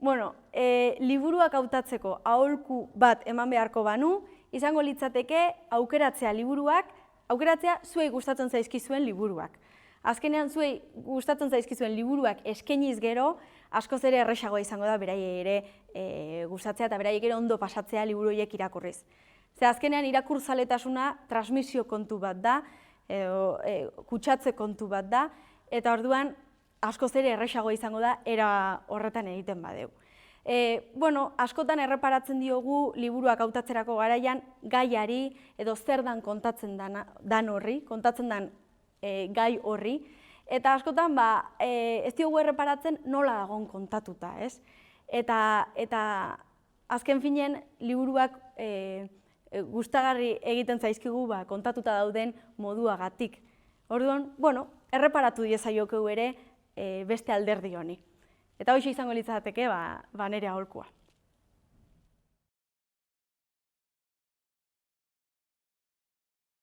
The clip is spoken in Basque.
Bueno, liburuak hautatzeko aholku bat eman beharko banu, izango litzateke aukeratzea zuei gustatzen zaizkizuen liburuak. Azkenean zuei gustatzen zaizkizuen liburuak eskainiz gero, askoz ere erresagoa izango da beraiei ere gustatzea eta beraiek ere ondo pasatzea liburu horiek irakurriz. Ze azkenean irakurzaletasuna transmisio kontu bat da, kutsatze kontu bat da, eta orduan askoz ere erresagoa izango da era horretan egiten badeu. Bueno, askotan erreparatzen diogu liburuak hautatzerako garaian gaiari edo zer dan kontatzen dan horri, kontatzen dan gai horri, eta askotan ez diogu erreparatzen nola dagoen kontatuta, ez? Eta azken finean liburuak gustagarri egiten zaizkigu kontatuta dauden moduagatik. Orduan, bueno, erreparatu diezaiokegu ere beste alderdi honi. Eta hoxe izango litzateke nire aholkua.